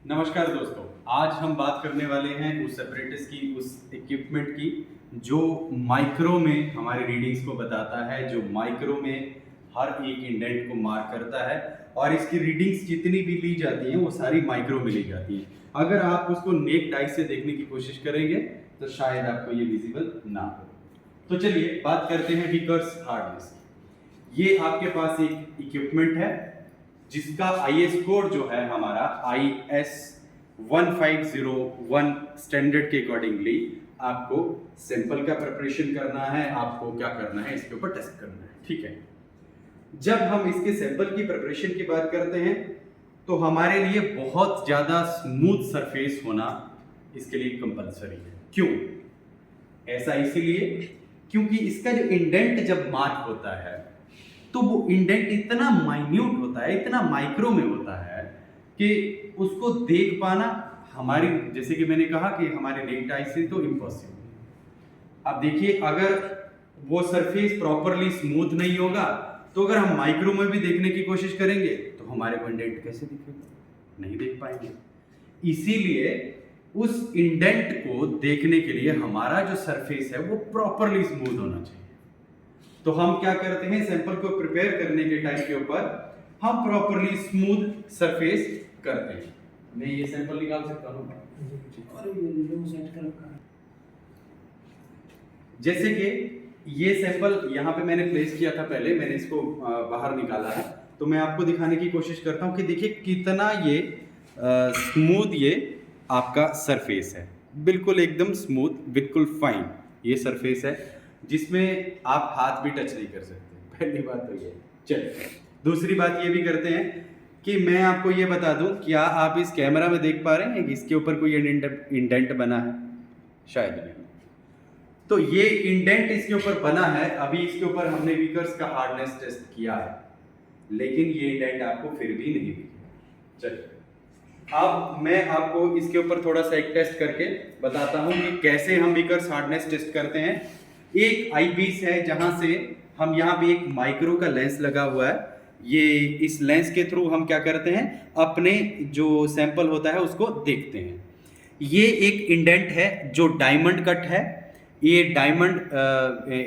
नमस्कार दोस्तों, आज हम बात करने वाले हैं उस सेपरेटिस की, उस इक्विपमेंट की जो माइक्रो में हमारे रीडिंग्स को बताता है, जो माइक्रो में हर एक इंडेंट को मार्क करता है और इसकी रीडिंग्स जितनी भी ली जाती हैं वो सारी माइक्रो में ली जाती हैं। अगर आप उसको नेक्ड आई से देखने की कोशिश करेंगे तो शायद आपको ये विजिबल ना हो। तो चलिए बात करते हैं विकर्स हार्डनेस की। ये आपके पास एक इक्विपमेंट है जिसका IS कोड जो है हमारा IS 1501 स्टैंडर्ड के अकॉर्डिंगली आपको सैंपल का प्रिपरेशन करना है, आपको क्या करना है, इसके ऊपर टेस्ट करना है। ठीक है, जब हम इसके सैंपल की प्रिपरेशन की बात करते हैं तो हमारे लिए बहुत ज्यादा स्मूथ सरफेस होना इसके लिए कंपलसरी है। क्यों ऐसा? इसीलिए क्योंकि इसका जो इंडेंट जब मार्क होता है तो वो इंडेंट इतना माइन्यूट होता है, इतना माइक्रो में होता है कि उसको देख पाना हमारी, जैसे कि मैंने कहा कि हमारे नेक्ड आई से तो इम्पॉसिबल। अब देखिए, अगर वो सरफेस प्रॉपरली स्मूथ नहीं होगा तो अगर हम माइक्रो में भी देखने की कोशिश करेंगे तो हमारे को इंडेंट कैसे दिखेगा? नहीं देख पाएंगे। इसीलिए उस इंडेंट को देखने के लिए हमारा जो सरफेस है वो प्रॉपरली स्मूथ होना चाहिए। तो हम क्या करते हैं, सैंपल को प्रिपेयर करने के टाइम के ऊपर हम प्रॉपरली स्मूथ सरफेस करते हैं। मैं ये सैंपल निकाल सकता हूँ जैसे कि ये सैंपल यहाँ पे मैंने प्लेस किया था, पहले मैंने इसको बाहर निकाला है। तो मैं आपको दिखाने की कोशिश करता हूँ कि देखिए कितना ये स्मूथ ये आपका सरफेस है, बिल्कुल एकदम स्मूथ, बिल्कुल फाइन ये सरफेस है जिसमें आप हाथ भी टच नहीं कर सकते। पहली बात तो ये। चलिए दूसरी बात ये भी करते हैं कि मैं आपको ये बता दूं, क्या आप इस कैमरा में देख पा रहे हैं कि इसके ऊपर कोई इंडेंट बना है? शायद नहीं। तो ये इंडेंट इसके ऊपर बना है, अभी इसके ऊपर हमने विकर्स का हार्डनेस टेस्ट किया है, लेकिन ये इंडेंट आपको फिर भी नहीं दिखेगा। चलिए अब मैं आपको इसके ऊपर थोड़ा सा एक टेस्ट करके बताता हूं कि कैसे हम विकर्स हार्डनेस टेस्ट करते हैं। एक आई पीस है जहां से हम यहाँ पे एक माइक्रो का लेंस लगा हुआ है। ये इस लेंस के थ्रू हम क्या करते हैं, अपने जो सैंपल होता है उसको देखते हैं। ये एक इंडेंट है जो डायमंड कट है, ये डायमंड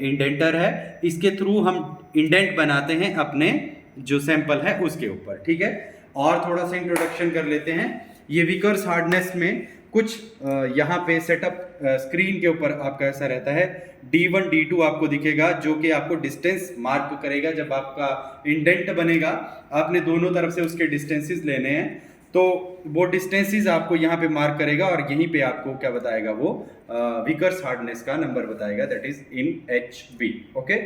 इंडेंटर है। इसके थ्रू हम इंडेंट बनाते हैं अपने जो सैंपल है उसके ऊपर। ठीक है, और थोड़ा सा इंट्रोडक्शन कर लेते हैं। ये विकर्स हार्डनेस में कुछ यहाँ पे सेटअप स्क्रीन के ऊपर आपका ऐसा रहता है, D1 D2 आपको दिखेगा, जो कि आपको डिस्टेंस मार्क करेगा। जब आपका इंडेंट बनेगा आपने दोनों तरफ से उसके डिस्टेंसेस लेने हैं, तो वो डिस्टेंसेस आपको यहाँ पे मार्क करेगा और यहीं पे आपको क्या बताएगा, वो विकर्स हार्डनेस का नंबर बताएगा, that is in HB। Okay,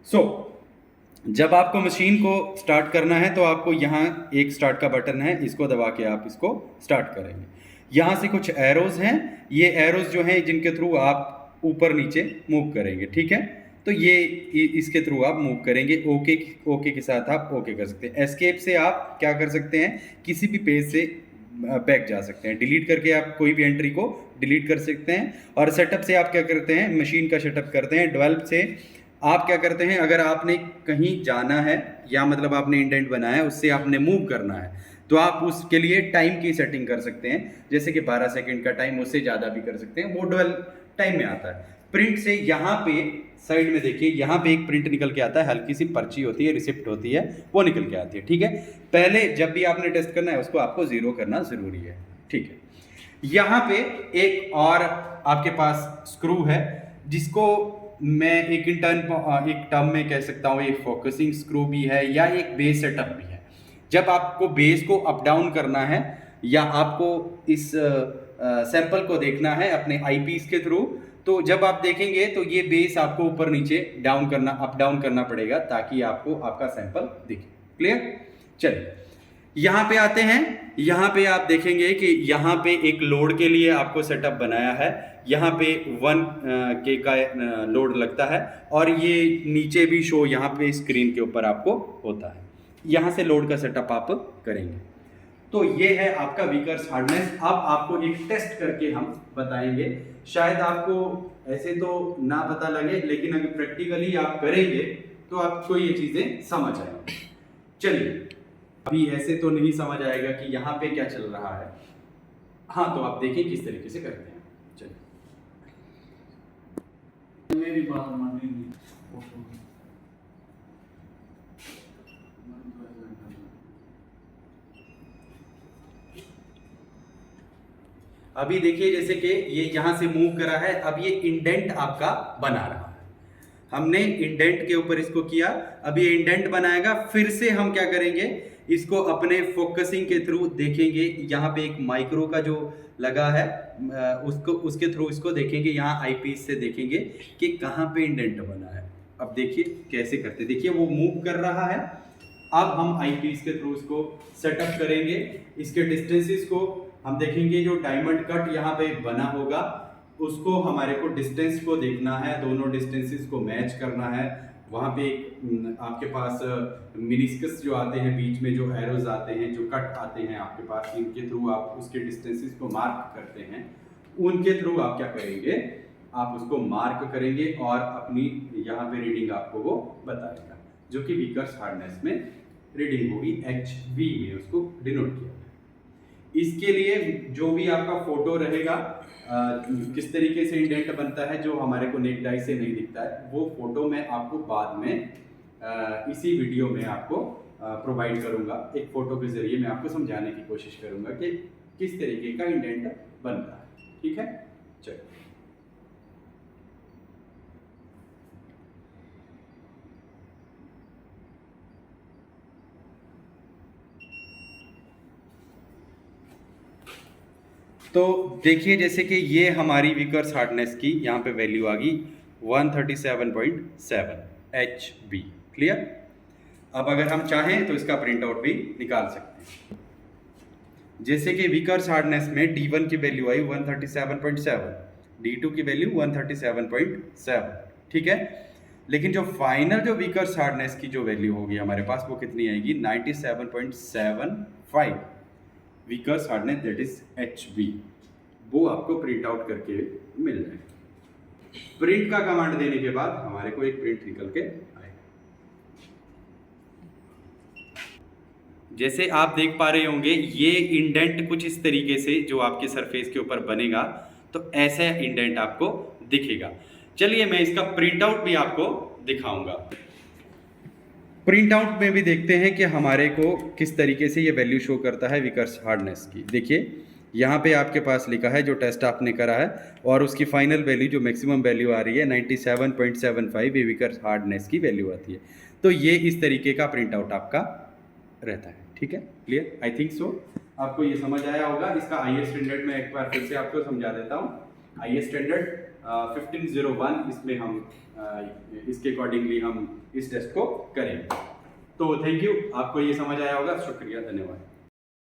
so जब आपको मशीन को स्टार्ट करना है तो आपको यहाँ एक स्टार्ट का बटन है, इसको दबा के आप इसको स्टार्ट करेंगे। यहाँ से कुछ एरोज हैं, ये एरोज जो हैं जिनके थ्रू आप ऊपर नीचे मूव करेंगे। ठीक है, तो ये इसके थ्रू आप मूव करेंगे। ओके के साथ आप ओके कर सकते हैं। एस्केप से आप क्या कर सकते हैं, किसी भी पेज से बैक जा सकते हैं। डिलीट करके आप कोई भी एंट्री को डिलीट कर सकते हैं। और सेटअप से आप क्या करते हैं, मशीन का सेटअप करते हैं। डेवलप से आप क्या करते हैं, अगर आपने कहीं जाना है या मतलब आपने इंडेंट बनाया है, उससे आपने मूव करना है, तो आप उसके लिए टाइम की सेटिंग कर सकते हैं, जैसे कि 12 सेकंड का टाइम, उससे ज़्यादा भी कर सकते हैं, वो डुअल टाइम में आता है। प्रिंट से यहाँ पे साइड में देखिए, यहाँ पे एक प्रिंट निकल के आता है, हल्की सी पर्ची होती है, रिसिप्ट होती है, वो निकल के आती है। ठीक है, पहले जब भी आपने टेस्ट करना है उसको आपको 0 करना ज़रूरी है। ठीक है, यहाँ पे एक और आपके पास स्क्रू है जिसको मैं एक टर्म में कह सकता हूँ, एक फोकसिंग स्क्रू भी है या एक बेस सेटअप भी है। जब आपको बेस को अप डाउन करना है या आपको इस सैंपल को देखना है अपने आईपीस के थ्रू, तो जब आप देखेंगे तो ये बेस आपको ऊपर नीचे डाउन करना, अप डाउन करना पड़ेगा ताकि आपको आपका सैंपल दिखे। क्लियर? चलिए यहाँ पे आते हैं। यहाँ पे आप देखेंगे कि यहाँ पे एक लोड के लिए आपको सेटअप बनाया है। यहाँ पे 1 K का लोड लगता है और ये नीचे भी शो यहाँ पे स्क्रीन के ऊपर आपको होता है। यहाँ से लोड का सेटअप आप करेंगे। तो ये है आपका विकर्स हार्डनेस। अब आपको एक टेस्ट करके हम बताएंगे, शायद आपको ऐसे तो ना पता लगे, लेकिन अगर प्रैक्टिकली आप करेंगे तो आपको ये चीजें समझ आएंगी। चलिए, अभी ऐसे तो नहीं समझ आएगा कि यहाँ पे क्या चल रहा है, हाँ, तो आप देखिए किस तरीके से करते हैं। चलिए, मेरी बात मानेंगे। अभी देखिए जैसे कि ये यहाँ से मूव करा है, अब ये इंडेंट आपका बना रहा है। हमने इंडेंट के ऊपर इसको किया, अब ये इंडेंट बनाएगा। फिर से हम क्या करेंगे, इसको अपने फोकसिंग के थ्रू देखेंगे। यहाँ पे एक माइक्रो का जो लगा है उसको, उसके थ्रू इसको देखेंगे। यहाँ आईपीस से देखेंगे कि कहाँ पे इंडेंट बना है। अब देखिए कैसे करते, देखिए वो मूव कर रहा है। अब हम आईपीस के थ्रू इसको सेटअप करेंगे। इसके डिस्टेंसेस को हम देखेंगे। जो डायमंड कट यहाँ पे बना होगा उसको हमारे को डिस्टेंस को देखना है, दोनों डिस्टेंसेस को मैच करना है। वहाँ पे आपके पास मिनिस्कस जो आते हैं, बीच में जो एरोज आते हैं, जो कट आते हैं आपके पास, इनके थ्रू आप उसके डिस्टेंसेस को मार्क करते हैं। उनके थ्रू आप क्या करेंगे, आप उसको मार्क करेंगे और अपनी यहाँ पे रीडिंग आपको वो बताएगा, जो कि विकर्स हार्डनेस में रीडिंग होगी। HV में उसको डिनोट किया है। इसके लिए जो भी आपका फोटो रहेगा, किस तरीके से इंडेंट बनता है, जो हमारे को नेक्ड आई से नहीं दिखता है, वो फोटो मैं आपको बाद में इसी वीडियो में आपको प्रोवाइड करूंगा। एक फोटो के जरिए मैं आपको समझाने की कोशिश करूंगा कि किस तरीके का इंडेंट बनता है। ठीक है, चलिए। तो देखिए जैसे कि ये हमारी विकर्स हार्डनेस की यहाँ पे वैल्यू आ गई 137.7 HB। क्लियर। अब अगर हम चाहें तो इसका प्रिंट आउट भी निकाल सकते हैं। जैसे कि विकर्स हार्डनेस में D1 की वैल्यू आई 137.7, D2 की वैल्यू 137.7। ठीक है, लेकिन जो फाइनल जो विकर्स हार्डनेस की जो वैल्यू होगी हमारे पास, वो कितनी आएगी, 97.75 Vickers hardness, that is HB। वो आपको प्रिंट आउट करके मिल जाएगा। प्रिंट का कमांड देने के बाद हमारे को एक प्रिंट निकल के आएगा। जैसे आप देख पा रहे होंगे, ये इंडेंट कुछ इस तरीके से जो आपके सरफेस के ऊपर बनेगा, तो ऐसा इंडेंट आपको दिखेगा। चलिए मैं इसका प्रिंट आउट भी आपको दिखाऊंगा। प्रिंट आउट में भी देखते हैं कि हमारे को किस तरीके से ये वैल्यू शो करता है विकर्स हार्डनेस की। देखिए यहाँ पे आपके पास लिखा है जो टेस्ट आपने करा है, और उसकी फाइनल वैल्यू जो मैक्सिमम वैल्यू आ रही है 97.75, ये विकर्स हार्डनेस की वैल्यू आती है। तो ये इस तरीके का प्रिंट आउट आपका रहता है। ठीक है, क्लियर, आई थिंक सो आपको ये समझ आया होगा। इसका IS स्टैंडर्ड में एक बार फिर से आपको समझा देता हूँ। IS स्टैंडर्ड 1501, इसमें हम इसके अकॉर्डिंगली हम इस टेस्ट को करेंगे। तो थैंक यू, आपको ये समझ आया होगा। शुक्रिया, धन्यवाद।